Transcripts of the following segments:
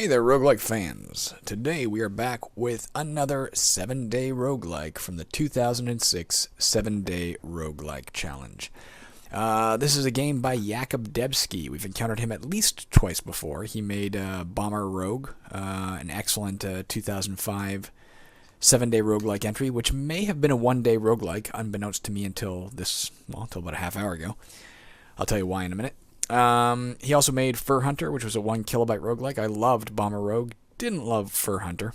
Hey there, roguelike fans. Today we are back with another 7-day roguelike from the 2006 7-day roguelike challenge. This is a game by Jakub Debski. We've encountered him at least twice before. He made Bomber Rogue, an excellent 2005 7-day roguelike entry, which may have been a 1-day roguelike, unbeknownst to me until about a half hour ago. I'll tell you why in a minute. He also made Fur Hunter, which was a 1 kilobyte roguelike. I loved Bomber Rogue, didn't love Fur Hunter.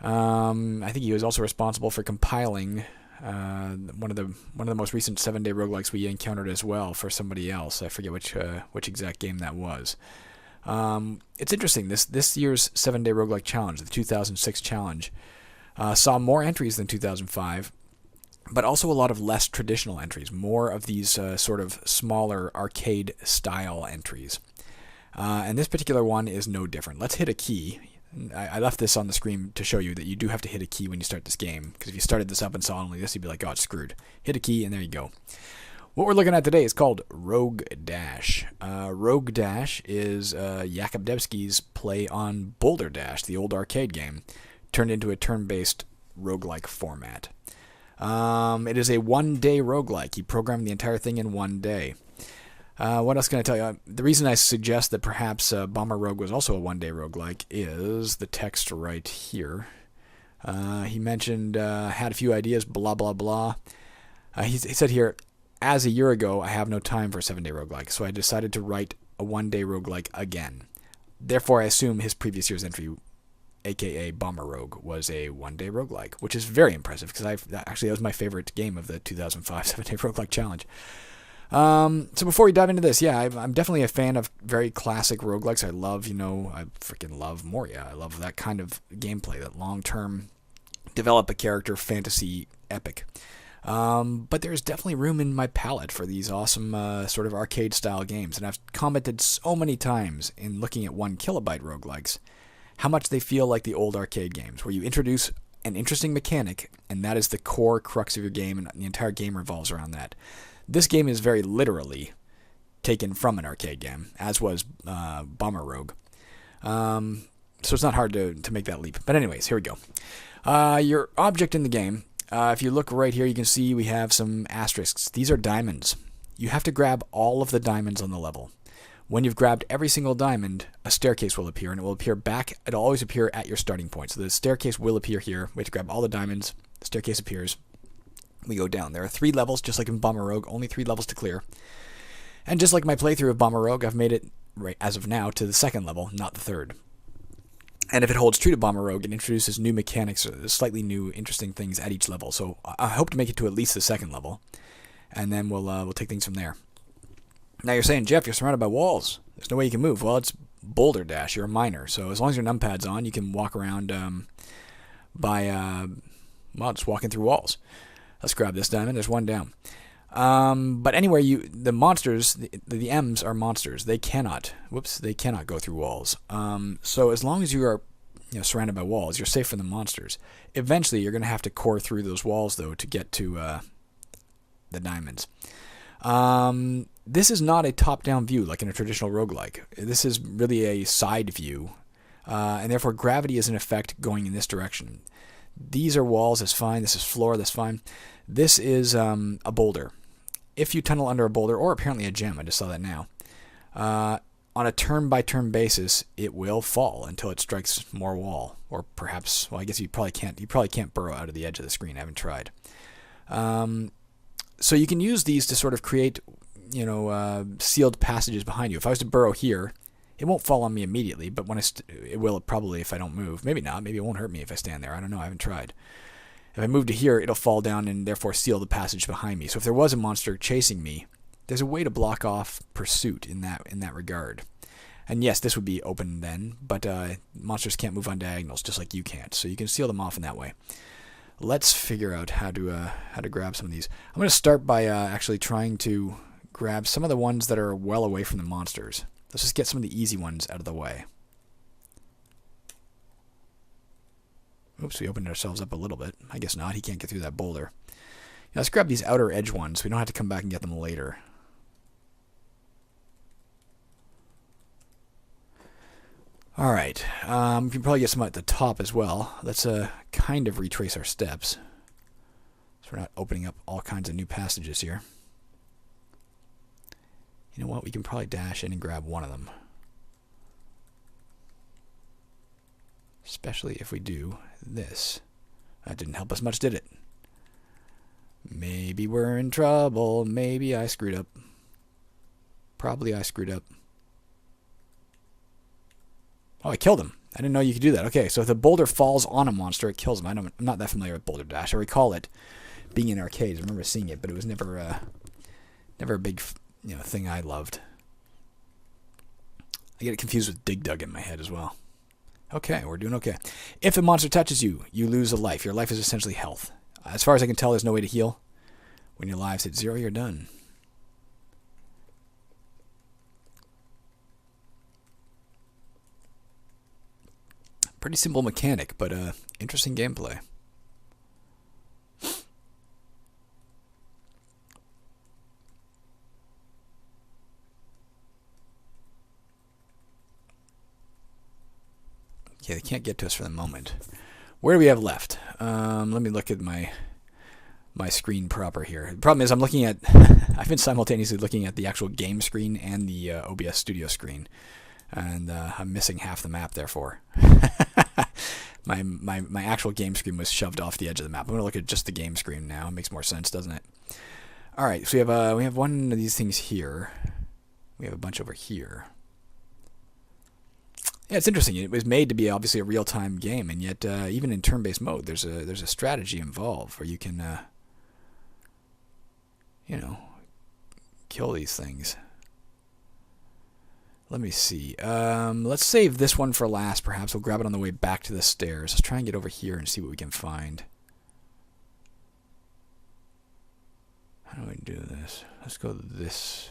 I think he was also responsible for compiling one of the most recent 7-day roguelikes we encountered as well for somebody else. I forget which exact game that was. It's interesting. This year's 7-day roguelike challenge, the 2006 challenge, saw more entries than 2005. But also a lot of less traditional entries, more of these sort of smaller arcade-style entries. And this particular one is no different. Let's hit a key. I left this on the screen to show you that you do have to hit a key when you start this game, because if you started this up and saw only this, you'd be like, oh, it's screwed. Hit a key, and there you go. What we're looking at today is called RogueDash. RogueDash is Jakub Debski's play on Boulder Dash, the old arcade game, turned into a turn-based roguelike format. It is a 1-day roguelike. He programmed the entire thing in 1 day. What else can I tell you? The reason I suggest that perhaps Bomber Rogue was also a 1-day roguelike is the text right here. He mentioned, had a few ideas, blah, blah, blah. He said here, as a year ago, I have no time for a 7-day roguelike, so I decided to write a 1-day roguelike again. Therefore, I assume his previous year's entry, aka Bomber Rogue, was a 1-day roguelike, which is very impressive, because that was my favorite game of the 2005 7-day roguelike challenge. So before we dive into this, yeah, I'm definitely a fan of very classic roguelikes. I freaking love Moria. I love that kind of gameplay, that long-term, develop a character fantasy epic. But there's definitely room in my palette for these awesome sort of arcade-style games, and I've commented so many times in looking at 1 kilobyte roguelikes how much they feel like the old arcade games, where you introduce an interesting mechanic, and that is the core crux of your game, and the entire game revolves around that. This game is very literally taken from an arcade game, as was Bomber Rogue. So it's not hard to make that leap. But anyways, here we go. Your object in the game, if you look right here, you can see we have some asterisks. These are diamonds. You have to grab all of the diamonds on the level. When you've grabbed every single diamond, a staircase will appear, and it will appear back. It'll always appear at your starting point. So the staircase will appear here. We have to grab all the diamonds. The staircase appears. We go down. There are 3 levels, just like in Bomber Rogue. Only 3 levels to clear. And just like my playthrough of Bomber Rogue, I've made it, right as of now, to the 2nd level, not the 3rd. And if it holds true to Bomber Rogue, it introduces new mechanics, slightly new, interesting things at each level. So I hope to make it to at least the 2nd level, and then we'll take things from there. Now you're saying, Jeff, you're surrounded by walls. There's no way you can move. Well, it's Boulder Dash. You're a miner. So as long as your numpad's on, you can walk around just walking through walls. Let's grab this diamond. There's 1 down. But anywhere the monsters, the M's are monsters. They cannot go through walls. So as long as you are surrounded by walls, you're safe from the monsters. Eventually, you're going to have to core through those walls, though, to get to the diamonds. This is not a top-down view like in a traditional roguelike. This is really a side view, and therefore gravity is in effect going in this direction. These are walls, that's fine. This is floor, that's fine. This is a boulder. If you tunnel under a boulder, or apparently a gem, I just saw that now, on a turn-by-turn basis, it will fall until it strikes more wall, or perhaps, well, I guess you probably can't burrow out of the edge of the screen. I haven't tried. So you can use these to sort of create, sealed passages behind you. If I was to burrow here, it won't fall on me immediately, but it will probably if I don't move. Maybe not. Maybe it won't hurt me if I stand there. I don't know. I haven't tried. If I move to here, it'll fall down and therefore seal the passage behind me. So if there was a monster chasing me, there's a way to block off pursuit in that regard. And yes, this would be open then, but monsters can't move on diagonals just like you can't. So you can seal them off in that way. Let's figure out how to grab some of these. I'm going to start by actually trying to grab some of the ones that are well away from the monsters. Let's just get some of the easy ones out of the way. Oops, we opened ourselves up a little bit. I guess not. He can't get through that boulder. Let's grab these outer edge ones. We don't have to come back and get them later. Alright, we can probably get some at the top as well. Let's kind of retrace our steps, so we're not opening up all kinds of new passages here. You know what, we can probably dash in and grab one of them. Especially if we do this. That didn't help us much, did it? Maybe we're in trouble. Maybe I screwed up. Probably I screwed up. Oh, I killed him. I didn't know you could do that. Okay, so if the boulder falls on a monster, it kills him. I'm not that familiar with Boulder Dash. I recall it being in arcades. I remember seeing it, but it was never a big thing I loved. I get it confused with Dig Dug in my head as well. Okay, we're doing okay. If a monster touches you, you lose a life. Your life is essentially health. As far as I can tell, there's no way to heal. When your lives hit 0, you're done. Pretty simple mechanic, but interesting gameplay. Okay, they can't get to us for the moment. Where do we have left? Let me look at my screen proper here. The problem is I'm looking at I've been simultaneously looking at the actual game screen and the OBS Studio screen, and I'm missing half the map. Therefore, my actual game screen was shoved off the edge of the map. I'm going to look at just the game screen now. It makes more sense, doesn't it? All right, so we have one of these things here. We have a bunch over here. Yeah, it's interesting. It was made to be obviously a real-time game, and yet even in turn-based mode, there's a strategy involved where you can, kill these things. Let me see. Let's save this one for last, perhaps. We'll grab it on the way back to the stairs. Let's try and get over here and see what we can find. How do I do this? Let's go this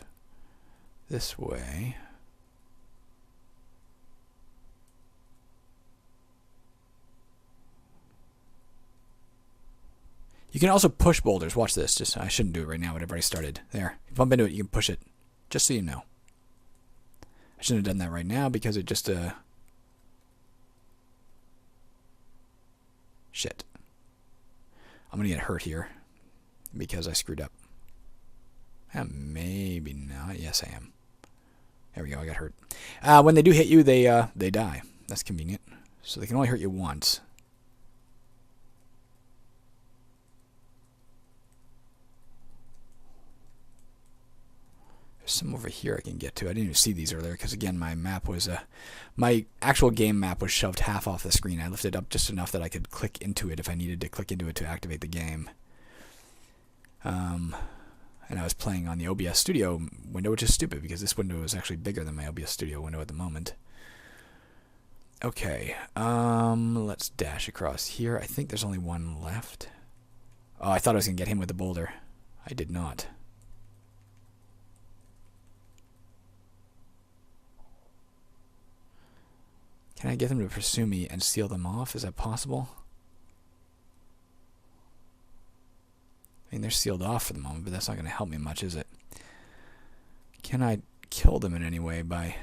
way. You can also push boulders. Watch this. I shouldn't do it right now, but I've already started. There. If you bump into it, you can push it. Just so you know. I shouldn't have done that right now because it just... Shit. I'm going to get hurt here because I screwed up. Maybe not. Yes, I am. There we go. I got hurt. When they do hit you, they die. That's convenient. So they can only hurt you once. There's some over here I can get to. I didn't even see these earlier because, again, my map was... my actual game map was shoved half off the screen. I lifted it up just enough that I could click into it if I needed to click into it to activate the game. And I was playing on the OBS Studio window, which is stupid because this window is actually bigger than my OBS Studio window at the moment. Okay, let's dash across here. I think there's only one left. Oh, I thought I was going to get him with the boulder. I did not. Can I get them to pursue me and seal them off? Is that possible? I mean, they're sealed off for the moment, but that's not going to help me much, is it? Can I kill them in any way by...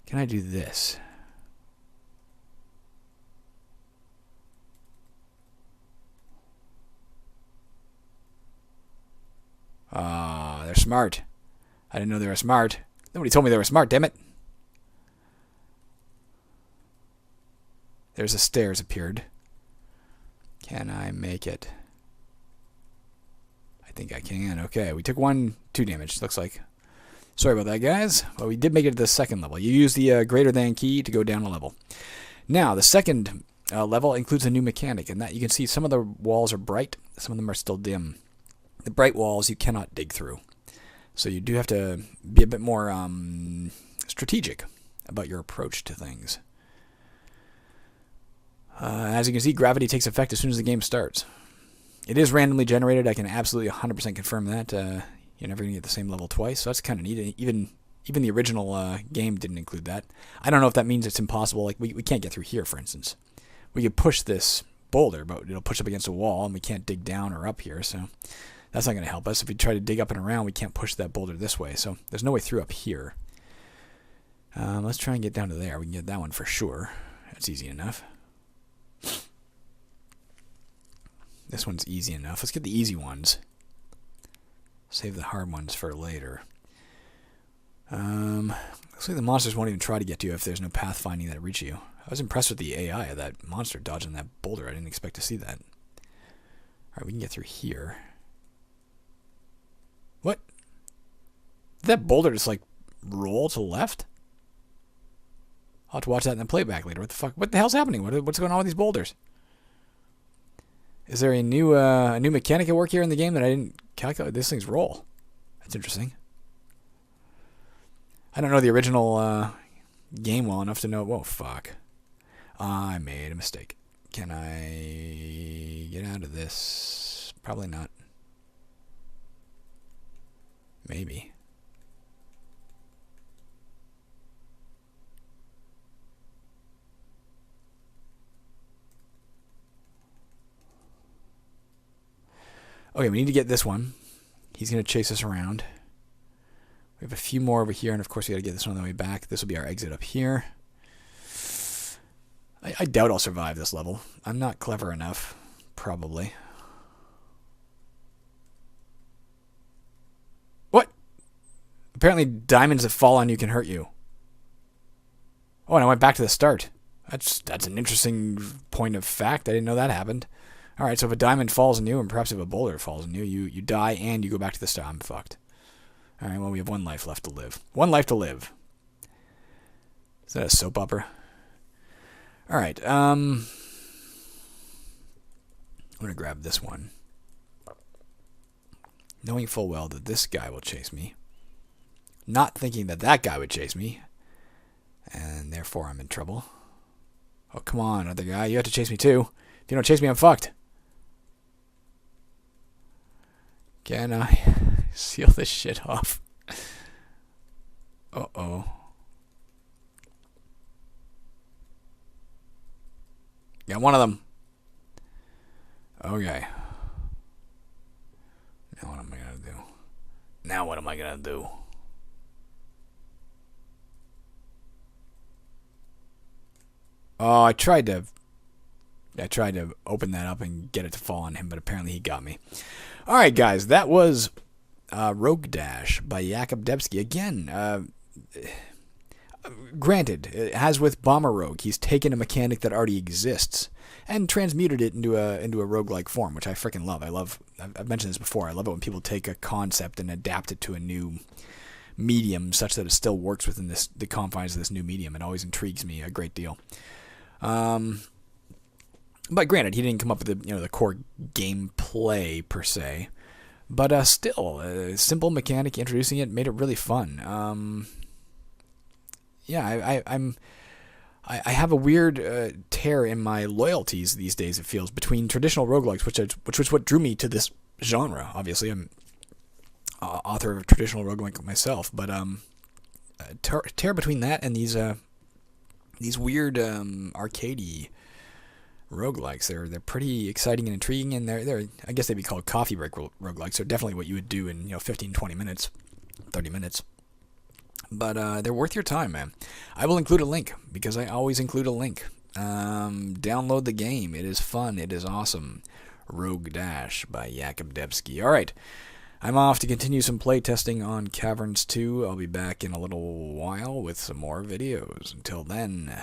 Can I do this? They're smart. I didn't know they were smart. Nobody told me they were smart, damn it. There's a stairs appeared. Can I make it? I think I can. Okay, we took 2 damage, looks like. Sorry about that, guys. But we did make it to the second level. You use the greater than key to go down a level. Now, the second level includes a new mechanic, and that you can see some of the walls are bright, some of them are still dim. The bright walls you cannot dig through. So you do have to be a bit more strategic about your approach to things. As you can see, gravity takes effect as soon as the game starts. It is randomly generated. I can absolutely 100% confirm that. You're never going to get the same level twice, so that's kind of neat. Even the original game didn't include that. I don't know if that means it's impossible. Like we can't get through here, for instance. We could push this boulder, but it'll push up against a wall, and we can't dig down or up here, so that's not going to help us. If we try to dig up and around, we can't push that boulder this way, so there's no way through up here. Let's try and get down to there. We can get that one for sure. That's easy enough. This one's easy enough. Let's get the easy ones. Save the hard ones for later. Looks like the monsters won't even try to get to you if there's no pathfinding that reach you. I was impressed with the AI of that monster dodging that boulder. I didn't expect to see that. Alright, we can get through here. What? Did that boulder just, like, roll to the left? I'll have to watch that in the playback later. What the fuck? What the hell's happening? What's going on with these boulders? Is there a new mechanic at work here in the game that I didn't calculate? This thing's roll. That's interesting. I don't know the original game well enough to know. Whoa, fuck. I made a mistake. Can I get out of this? Probably not. Maybe. Okay, we need to get this one. He's going to chase us around. We have a few more over here, and of course we got to get this one on the way back. This will be our exit up here. I doubt I'll survive this level. I'm not clever enough, probably. What? Apparently diamonds that fall on you can hurt you. Oh, and I went back to the start. That's an interesting point of fact. I didn't know that happened. Alright, so if a diamond falls on you, and perhaps if a boulder falls on you, you die and you go back to the start. I'm fucked. Alright, well, we have one life left to live. One life to live. Is that a soap opera? Alright, I'm going to grab this one. Knowing full well that this guy will chase me. Not thinking that that guy would chase me. And therefore I'm in trouble. Oh, come on, other guy. You have to chase me too. If you don't chase me, I'm fucked. Can I seal this shit off? Uh-oh. Got one of them. Okay. Now what am I going to do? Now what am I going to do? Oh, I tried to open that up and get it to fall on him, but apparently he got me. Alright, guys, that was RogueDash by Jakub Debski. Again, granted, as with Bomber Rogue, he's taken a mechanic that already exists and transmuted it into a roguelike form, which I freaking love. I've mentioned this before. I love it when people take a concept and adapt it to a new medium such that it still works within the confines of this new medium. It always intrigues me a great deal. But granted, he didn't come up with the core gameplay per se, but still, a simple mechanic introducing it made it really fun. Yeah, I have a weird tear in my loyalties these days. It feels between traditional roguelikes, which was what drew me to this genre. Obviously, I'm author of a traditional roguelike myself, but tear between that and these weird arcadey roguelikes. They're pretty exciting and intriguing, and they're I guess they'd be called coffee break roguelikes. They're definitely what you would do in 15, 20 minutes, 30 minutes. But they're worth your time, man. I will include a link because I always include a link. Download the game. It is fun. It is awesome. RogueDash by Jakub Debski. All right. I'm off to continue some playtesting on Caverns 2. I'll be back in a little while with some more videos. Until then,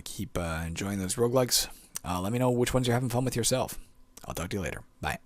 keep enjoying those roguelikes. Let me know which ones you're having fun with yourself. I'll talk to you later. Bye.